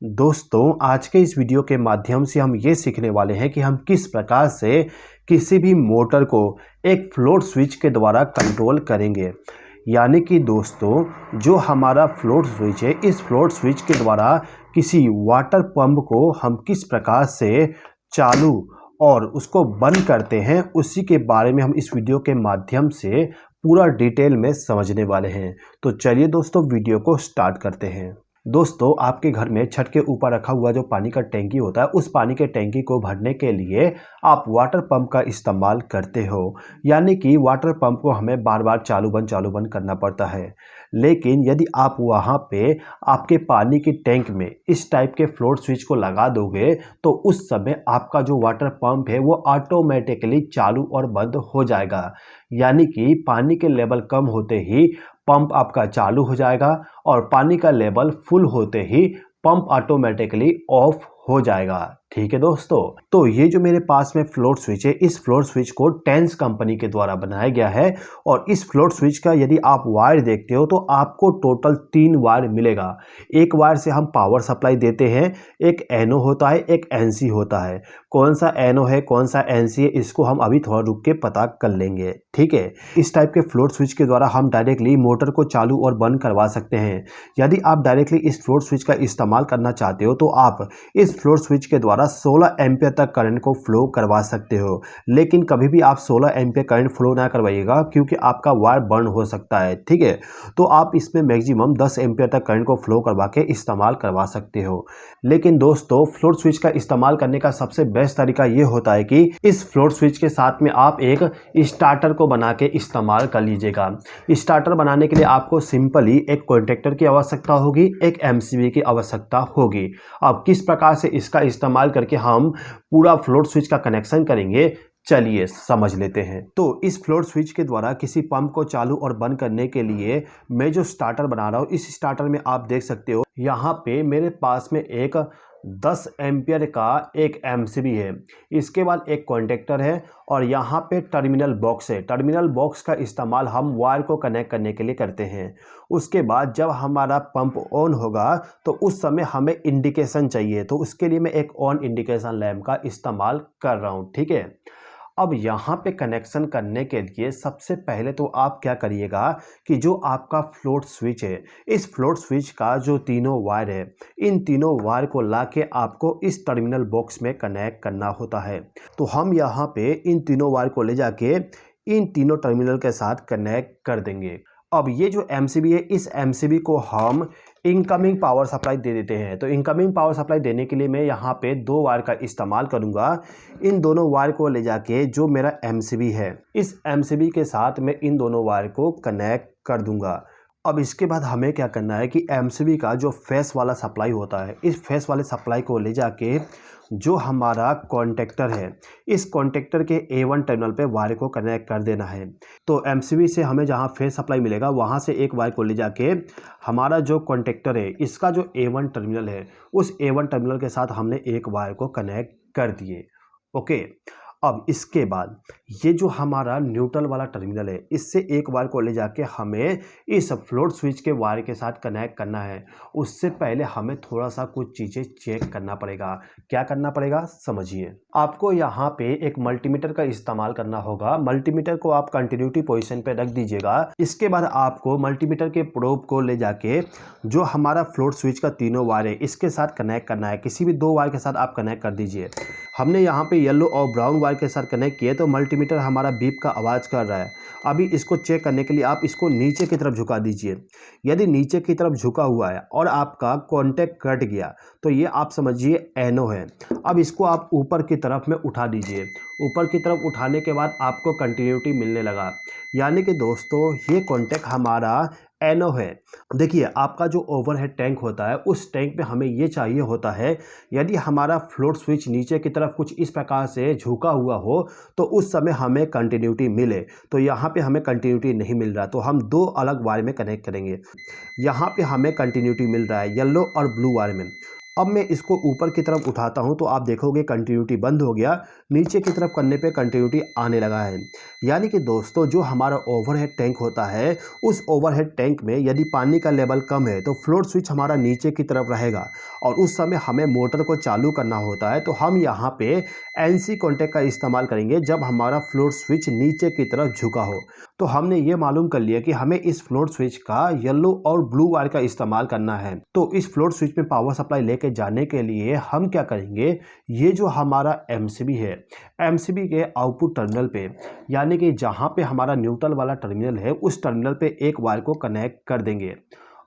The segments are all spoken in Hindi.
दोस्तों, आज के इस वीडियो के माध्यम से हम ये सीखने वाले हैं कि हम किस प्रकार से किसी भी मोटर को एक फ्लोट स्विच के द्वारा कंट्रोल करेंगे। यानी कि दोस्तों, जो हमारा फ्लोट स्विच है, इस फ्लोट स्विच के द्वारा किसी वाटर पंप को हम किस प्रकार से चालू और उसको बंद करते हैं, उसी के बारे में हम इस वीडियो के माध्यम से पूरा डिटेल में समझने वाले हैं। तो चलिए दोस्तों, वीडियो को स्टार्ट करते हैं। दोस्तों, आपके घर में छत के ऊपर रखा हुआ जो पानी का टैंकी होता है, उस पानी के टैंकी को भरने के लिए आप वाटर पंप का इस्तेमाल करते हो। यानी कि वाटर पंप को हमें बार बार चालू बंद करना पड़ता है। लेकिन यदि आप वहाँ पे आपके पानी की टैंक में इस टाइप के फ्लोट स्विच को लगा दोगे, तो उस समय आपका जो वाटर पंप है वो ऑटोमेटिकली चालू और बंद हो जाएगा। यानी कि पानी के लेवल कम होते ही पंप आपका चालू हो जाएगा और पानी का लेवल फुल होते ही पंप ऑटोमेटिकली ऑफ हो जाएगा। ठीक है दोस्तों, तो ये जो मेरे पास में फ्लोट स्विच है, इस फ्लोट स्विच को टेंस कंपनी के द्वारा बनाया गया है। और इस फ्लोट स्विच का यदि आप वायर देखते हो तो आपको टोटल 3 वायर मिलेगा। एक वायर से हम पावर सप्लाई देते हैं, एक एनो होता है, एक एनसी होता है। कौन सा एनो है, कौन सा एनसी है, इसको हम अभी थोड़ा रुक के पता कर लेंगे। ठीक है, इस टाइप के फ्लोट स्विच के द्वारा हम डायरेक्टली मोटर को चालू और बंद करवा सकते हैं। यदि आप डायरेक्टली इस फ्लोट स्विच का इस्तेमाल करना चाहते हो तो आप इस फ्लोट स्विच के द्वारा 16 एम्पियर तक करंट को फ्लो करवा सकते हो। लेकिन कभी भी आप 16 एम्पियर करंट फ्लो ना करवाइएगा, क्योंकि आपका वायर बर्न हो सकता है। ठीक है, तो आप इसमें मैक्सिमम 10 एम्पियर तक करंट को फ्लो करवा के इस्तेमाल करवा सकते हो। लेकिन दोस्तों, फ्लोट स्विच का इस्तेमाल करने का सबसे बेस्ट तरीका ये होता है कि इस फ्लोट स्विच के साथ में आप एक स्टार्टर को बना के इस्तेमाल कर लीजिएगा। स्टार्टर बनाने के लिए आपको सिंपली एक कॉन्टैक्टर की आवश्यकता होगी, एक एमसीबी की आवश्यकता होगी। अब किस प्रकार से इसका इस्तेमाल करके हम पूरा फ्लोट स्विच का कनेक्शन करेंगे, चलिए समझ लेते हैं। तो इस फ्लोट स्विच के द्वारा किसी पंप को चालू और बंद करने के लिए मैं जो स्टार्टर बना रहा हूँ, इस स्टार्टर में आप देख सकते हो यहाँ पे मेरे पास में एक 10 एम्पियर का एक एमसीबी है। इसके बाद एक कॉन्टैक्टर है और यहाँ पे टर्मिनल बॉक्स है। टर्मिनल बॉक्स का इस्तेमाल हम वायर को कनेक्ट करने के लिए करते हैं। उसके बाद जब हमारा पंप ऑन होगा तो उस समय हमें इंडिकेशन चाहिए, तो उसके लिए मैं एक ऑन इंडिकेशन लैंप का इस्तेमाल कर रहा हूँ। ठीक है, अब यहाँ पे कनेक्शन करने के लिए सबसे पहले तो आप क्या करिएगा कि जो आपका फ्लोट स्विच है, इस फ्लोट स्विच का जो तीनों वायर है, इन तीनों वायर को लाके आपको इस टर्मिनल बॉक्स में कनेक्ट करना होता है। तो हम यहाँ पे इन तीनों वायर को ले जाके इन तीनों टर्मिनल के साथ कनेक्ट कर देंगे। अब ये जो एमसीबी है, इस एमसीबी को हम इनकमिंग पावर सप्लाई दे देते हैं। तो इनकमिंग पावर सप्लाई देने के लिए मैं यहाँ पे 2 वायर का इस्तेमाल करूँगा। इन दोनों वायर को ले जाके जो मेरा एमसीबी है, इस एमसीबी के साथ मैं इन दोनों वायर को कनेक्ट कर दूँगा। अब इसके बाद हमें क्या करना है कि एमसीबी का जो फेस वाला सप्लाई होता है, इस फेस वाले सप्लाई को ले जाके जो हमारा कॉन्टैक्टर है, इस कॉन्टैक्टर के A1 टर्मिनल पे वायर को कनेक्ट कर देना है। तो एमसीबी से हमें जहाँ फेस सप्लाई मिलेगा, वहाँ से एक वायर को ले जाके हमारा जो कॉन्टैक्टर है, इसका जो A1 टर्मिनल है, उस A1 टर्मिनल के साथ हमने एक वायर को कनेक्ट कर दिए। ओके, अब इसके बाद ये जो हमारा न्यूट्रल वाला टर्मिनल है, इससे एक वायर को ले जाके हमें इस फ्लोट स्विच के वायर के साथ कनेक्ट करना है। उससे पहले हमें थोड़ा सा कुछ चीज़ें चेक करना पड़ेगा। क्या करना पड़ेगा, समझिए। आपको यहाँ पे एक मल्टीमीटर का इस्तेमाल करना होगा। मल्टीमीटर को आप कंटिन्यूटी पोजीशन पे रख दीजिएगा। इसके बाद आपको मल्टीमीटर के प्रोब को ले जाके जो हमारा फ्लोट स्विच का तीनों वायर है, इसके साथ कनेक्ट करना है। किसी भी 2 वायर के साथ आप कनेक्ट कर दीजिए। हमने यहाँ पे येलो और ब्राउन वायर के साथ कनेक्ट किए तो मल्टीमीटर हमारा बीप का आवाज़ कर रहा है। अभी इसको चेक करने के लिए आप इसको नीचे की तरफ झुका दीजिए। यदि नीचे की तरफ झुका हुआ है और आपका कॉन्टैक्ट कट गया तो ये आप समझिए एनो है। अब इसको आप ऊपर की तरफ में उठा दीजिए। ऊपर की तरफ उठाने के बाद आपको कंटिन्यूटी मिलने लगा। यानी कि दोस्तों, ये कॉन्टैक्ट हमारा एनो है। देखिए, आपका जो ओवरहेड टैंक होता है, उस टैंक पे हमें ये चाहिए होता है, यदि हमारा फ्लोट स्विच नीचे की तरफ कुछ इस प्रकार से झुका हुआ हो तो उस समय हमें कंटिन्यूटी मिले। तो यहाँ पे हमें कंटिन्यूटी नहीं मिल रहा, तो हम 2 अलग वायर में कनेक्ट करेंगे। यहाँ पे हमें कंटिन्यूटी मिल रहा है येलो और ब्लू वायर में। अब मैं इसको ऊपर की तरफ उठाता हूं तो आप देखोगे कंटिन्यूटी बंद हो गया, नीचे की तरफ करने पे कंटिन्यूटी आने लगा है। यानी कि दोस्तों जो हमारा ओवरहेड टैंक होता है, उस ओवरहेड टैंक में यदि पानी का लेवल कम है तो फ्लोट स्विच हमारा नीचे की तरफ रहेगा और उस समय हमें मोटर को चालू करना होता है। तो हम यहाँ पे एनसी कॉन्टैक्ट का इस्तेमाल करेंगे जब हमारा फ्लोट स्विच नीचे की तरफ झुका हो। तो हमने ये मालूम कर लिया कि हमें इस फ्लोट स्विच का येलो और ब्लू वायर का इस्तेमाल करना है। तो इस फ्लोट स्विच में पावर सप्लाई लेके जाने के लिए हम क्या करेंगे, ये जो हमारा एमसीबी है, एमसीबी के आउटपुट टर्मिनल पे यानी कि जहाँ पे हमारा न्यूट्रल वाला टर्मिनल है उस टर्मिनल पे एक वायर को कनेक्ट कर देंगे।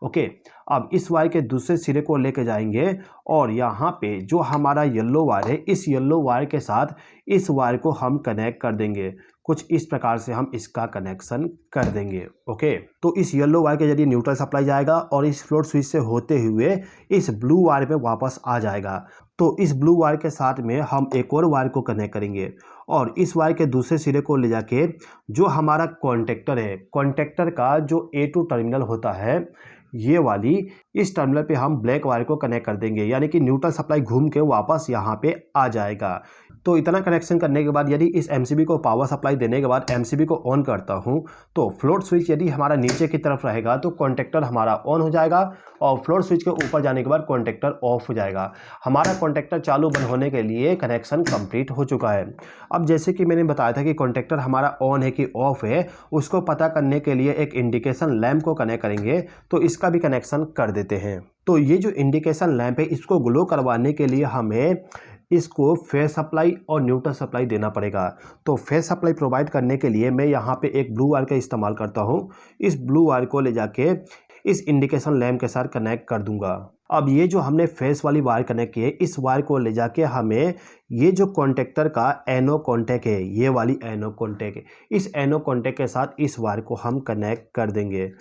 ओके, अब इस वायर के दूसरे सिरे को लेके जाएंगे और यहाँ पे जो हमारा येलो वायर है, इस येलो वायर के साथ इस वायर को हम कनेक्ट कर देंगे। कुछ इस प्रकार से हम इसका कनेक्शन कर देंगे। ओके, तो इस येलो वायर के जरिए न्यूट्रल सप्लाई जाएगा और इस फ्लोट स्विच से होते हुए इस ब्लू वायर पे वापस आ जाएगा। तो इस ब्लू वायर के साथ में हम एक और वायर को कनेक्ट करेंगे और इस वायर के दूसरे सिरे को ले जाके जो हमारा कॉन्टेक्टर है, कॉन्टेक्टर का जो A2 टर्मिनल होता है, ये वाली इस टर्मिनल पे हम ब्लैक वायर को कनेक्ट कर देंगे। यानी कि न्यूट्रल सप्लाई घूम के वापस यहाँ पे आ जाएगा। तो इतना कनेक्शन करने के बाद यदि इस एमसीबी को पावर सप्लाई देने के बाद एमसीबी को ऑन करता हूँ तो फ्लोट स्विच यदि हमारा नीचे की तरफ रहेगा तो कॉन्टेक्टर हमारा ऑन हो जाएगा और फ्लोट स्विच के ऊपर जाने के बाद कॉन्टेक्टर ऑफ हो जाएगा। हमारा कॉन्टेक्टर चालू बंद होने के लिए कनेक्शन कंप्लीट हो चुका है। अब जैसे कि मैंने बताया था कि कॉन्टेक्टर हमारा ऑन है कि ऑफ है, उसको पता करने के लिए एक इंडिकेशन लैंप को कनेक्ट करेंगे। तो इसका भी कनेक्शन कर देते हैं। तो ये जो इंडिकेशन लैंप है, इसको ग्लो करवाने के लिए हमें इसको फेस सप्लाई और न्यूट्रल सप्लाई देना पड़ेगा। तो फेस सप्लाई प्रोवाइड करने के लिए मैं यहाँ पे एक ब्लू वायर का इस्तेमाल करता हूँ। इस ब्लू वायर को ले जाके इस इंडिकेशन लैंप के साथ कनेक्ट कर दूंगा। अब ये जो हमने फेस वाली वायर कनेक्ट की है, इस वायर को ले जाके हमें ये जो कॉन्टेक्टर का एनो कॉन्टैक्ट है, ये वाली एनो कॉन्टैक्ट है, इस एनो कॉन्टैक्ट के साथ इस वायर को हम कनेक्ट कर देंगे।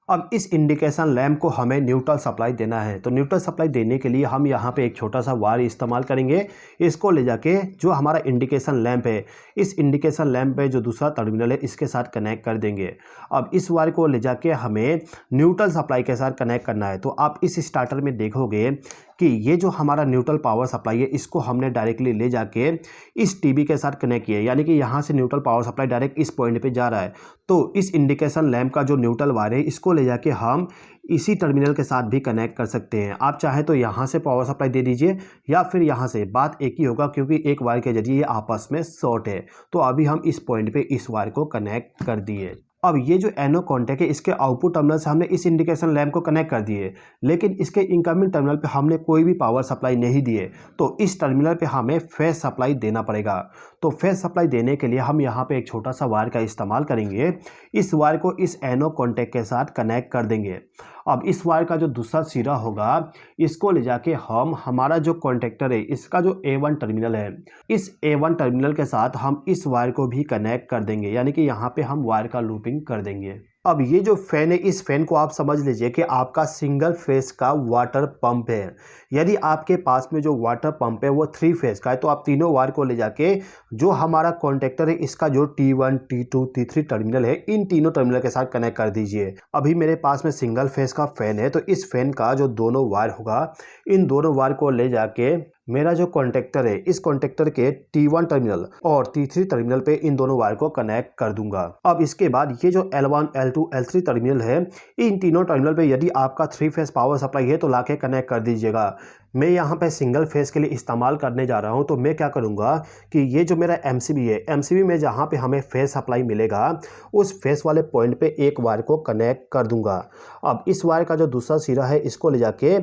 अब इस इंडिकेशन लैंप को हमें न्यूट्रल सप्लाई देना है। तो न्यूट्रल सप्लाई देने के लिए हम यहाँ पे एक छोटा सा वायर इस्तेमाल करेंगे। इसको ले जाके जो हमारा इंडिकेशन लैंप है, इस इंडिकेशन लैंप पे जो दूसरा टर्मिनल है इसके साथ कनेक्ट कर देंगे। अब इस वायर को ले जाके हमें न्यूट्रल सप्लाई के साथ कनेक्ट करना है। तो आप इस स्टार्टर में देखोगे कि ये जो हमारा न्यूट्रल पावर सप्लाई है, इसको हमने डायरेक्टली ले जाके इस टीबी के साथ कनेक्ट किया है। यानी कि यहाँ से न्यूट्रल पावर सप्लाई डायरेक्ट इस पॉइंट पे जा रहा है। तो इस इंडिकेशन लैंप का जो न्यूट्रल वायर है, इसको ले जाके हम इसी टर्मिनल के साथ भी कनेक्ट कर सकते हैं। आप चाहे तो यहाँ से पावर सप्लाई दे दीजिए या फिर यहाँ से, बात एक ही होगा क्योंकि एक वायर के जरिए ये आपस में शॉर्ट है। तो अभी हम इस पॉइंट पे इस वायर को कनेक्ट कर दिए। अब ये जो एनो कॉन्टैक्ट है, इसके आउटपुट टर्मिनल से हमने इस इंडिकेशन लैंप को कनेक्ट कर दिए, लेकिन इसके इनकमिंग टर्मिनल पे हमने कोई भी पावर सप्लाई नहीं दिए। तो इस टर्मिनल पे हमें फेस सप्लाई देना पड़ेगा। तो फेस सप्लाई देने के लिए हम यहाँ पे एक छोटा सा वायर का इस्तेमाल करेंगे। इस वायर को इस एनो कॉन्टैक्ट के साथ कनेक्ट कर देंगे। अब इस वायर का जो दूसरा सिरा होगा, इसको ले जाके हम हमारा जो कॉन्टेक्टर है, इसका जो A1 टर्मिनल है, इस A1 टर्मिनल के साथ हम इस वायर को भी कनेक्ट कर देंगे। यानी कि यहाँ पे हम वायर का लूपिंग कर देंगे। अब ये जो फैन है, इस फैन को आप समझ लीजिए कि आपका सिंगल फेस का वाटर पंप है। यदि आपके पास में जो वाटर पंप है वो 3 फेस का है तो आप तीनों वायर को ले जाके जो हमारा कॉन्टेक्टर है, इसका जो T1, T2, T3 टर्मिनल है, इन तीनों टर्मिनल के साथ कनेक्ट कर दीजिए। अभी मेरे पास में सिंगल फेस का फैन है तो इस फैन का जो दोनों वायर होगा, इन दोनों वायर को ले जाके मेरा जो कॉन्टेक्टर है, इस कॉन्टेक्टर के T1 टर्मिनल और T3 टर्मिनल पे इन दोनों वायर को कनेक्ट कर दूंगा। अब इसके बाद ये जो L1, L2, L3 टर्मिनल है, इन तीनों टर्मिनल पे यदि आपका 3 फेस पावर सप्लाई है तो लाके कनेक्ट कर दीजिएगा। मैं यहाँ पे सिंगल फेस के लिए इस्तेमाल करने जा रहा हूँ। तो मैं क्या करूँगा कि ये जो मेरा एमसीबी है, एमसीबी में जहाँ पे हमें फेस सप्लाई मिलेगा, उस फेस वाले पॉइंट पे एक वायर को कनेक्ट कर दूंगा। अब इस वायर का जो दूसरा सिरा है, इसको ले जाके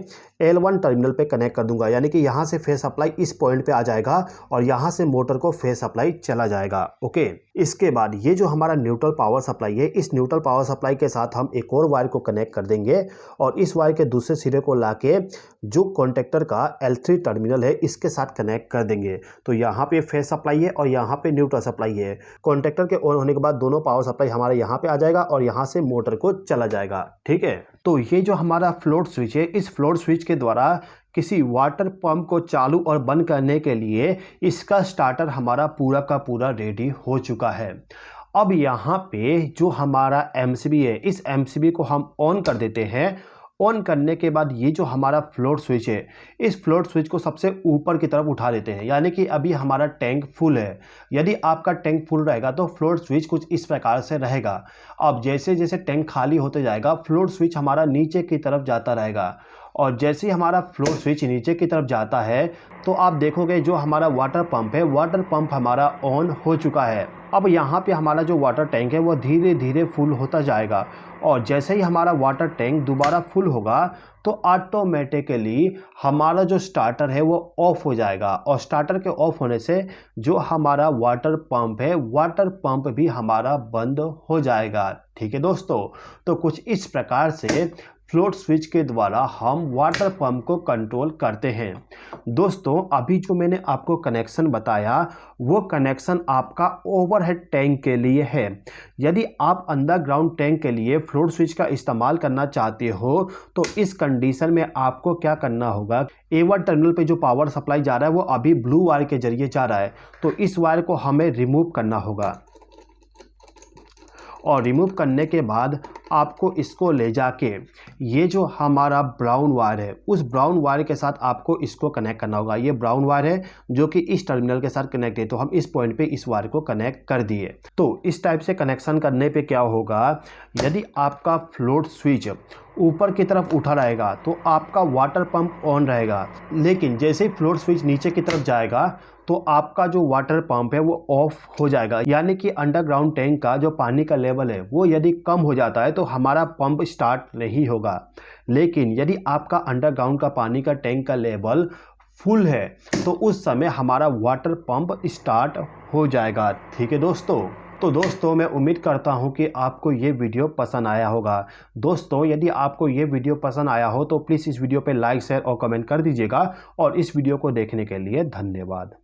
L1 टर्मिनल पे कनेक्ट कर दूंगा। यानी कि यहाँ से फेस सप्लाई इस पॉइंट पे आ जाएगा और यहाँ से मोटर को फेस सप्लाई चला जाएगा। ओके, इसके बाद ये जो हमारा न्यूट्रल पावर सप्लाई है, इस न्यूट्रल पावर सप्लाई के साथ हम एक और वायर को कनेक्ट कर देंगे और इस वायर के दूसरे सिरे को लाके जो कॉन्टेक्टर का L3 टर्मिनल है, इसके साथ कनेक्ट कर देंगे। तो यहाँ पे फेस सप्लाई है और यहाँ पे न्यूट्रल सप्लाई है। कॉन्टेक्टर के ऑन होने के बाद दोनों पावर सप्लाई हमारे यहाँ पे आ जाएगा और यहाँ से मोटर को चला जाएगा। ठीक है, तो ये जो हमारा फ्लोट स्विच है, इस फ्लोट स्विच के द्वारा किसी वाटर पंप को चालू और बंद करने के लिए इसका स्टार्टर हमारा पूरा का पूरा रेडी हो चुका है। अब यहाँ पे जो हमारा एमसीबी है, इस एमसीबी को हम ऑन कर देते हैं। ऑन करने के बाद ये जो हमारा फ्लोट स्विच है, इस फ्लोट स्विच को सबसे ऊपर की तरफ उठा देते हैं, यानी कि अभी हमारा टैंक फुल है। यदि आपका टैंक फुल रहेगा तो फ्लोट स्विच कुछ इस प्रकार से रहेगा। अब जैसे जैसे टैंक खाली होते जाएगा, फ्लोट स्विच हमारा नीचे की तरफ जाता रहेगा, और जैसे ही हमारा फ्लोट स्विच नीचे की तरफ जाता है तो आप देखोगे जो हमारा वाटर पंप है, वाटर पंप हमारा ऑन हो चुका है। अब यहाँ पे हमारा जो वाटर टैंक है वो धीरे धीरे फुल होता जाएगा, और जैसे ही हमारा वाटर टैंक दोबारा फुल होगा तो ऑटोमेटिकली हमारा जो स्टार्टर है वो ऑफ हो जाएगा, और स्टार्टर के ऑफ होने से जो हमारा वाटर पंप है, वाटर पंप भी हमारा बंद हो जाएगा। ठीक है दोस्तों, तो कुछ इस प्रकार से फ्लोट स्विच के द्वारा हम वाटर पंप को कंट्रोल करते हैं। दोस्तों अभी जो मैंने आपको कनेक्शन बताया वो कनेक्शन आपका ओवरहेड टैंक के लिए है। यदि आप अंडरग्राउंड टैंक के लिए फ्लोट स्विच का इस्तेमाल करना चाहते हो तो इस कंडीशन में आपको क्या करना होगा, A1 टर्मिनल पे जो पावर सप्लाई जा रहा है वो अभी ब्लू वायर के जरिए जा रहा है, तो इस वायर को हमें रिमूव करना होगा, और रिमूव करने के बाद आपको इसको ले जाके ये जो हमारा ब्राउन वायर है उस ब्राउन वायर के साथ आपको इसको कनेक्ट करना होगा। ये ब्राउन वायर है जो कि इस टर्मिनल के साथ कनेक्ट है, तो हम इस पॉइंट पे इस वायर को कनेक्ट कर दिए। तो इस टाइप से कनेक्शन करने पे क्या होगा, यदि आपका फ्लोट स्विच ऊपर की तरफ उठा रहेगा तो आपका वाटर पंप ऑन रहेगा, लेकिन जैसे ही फ्लोट स्विच नीचे की तरफ जाएगा तो आपका जो वाटर पंप है वो ऑफ हो जाएगा। यानी कि अंडरग्राउंड टैंक का जो पानी का लेवल है वो यदि कम हो जाता है तो हमारा पंप स्टार्ट नहीं होगा, लेकिन यदि आपका अंडरग्राउंड का पानी का टैंक का लेवल फुल है तो उस समय हमारा वाटर पंप स्टार्ट हो जाएगा। ठीक है दोस्तों, तो दोस्तों मैं उम्मीद करता हूं कि आपको ये वीडियो पसंद आया होगा। दोस्तों यदि आपको ये वीडियो पसंद आया हो तो प्लीज़ इस वीडियो पे लाइक शेयर और कमेंट कर दीजिएगा, और इस वीडियो को देखने के लिए धन्यवाद।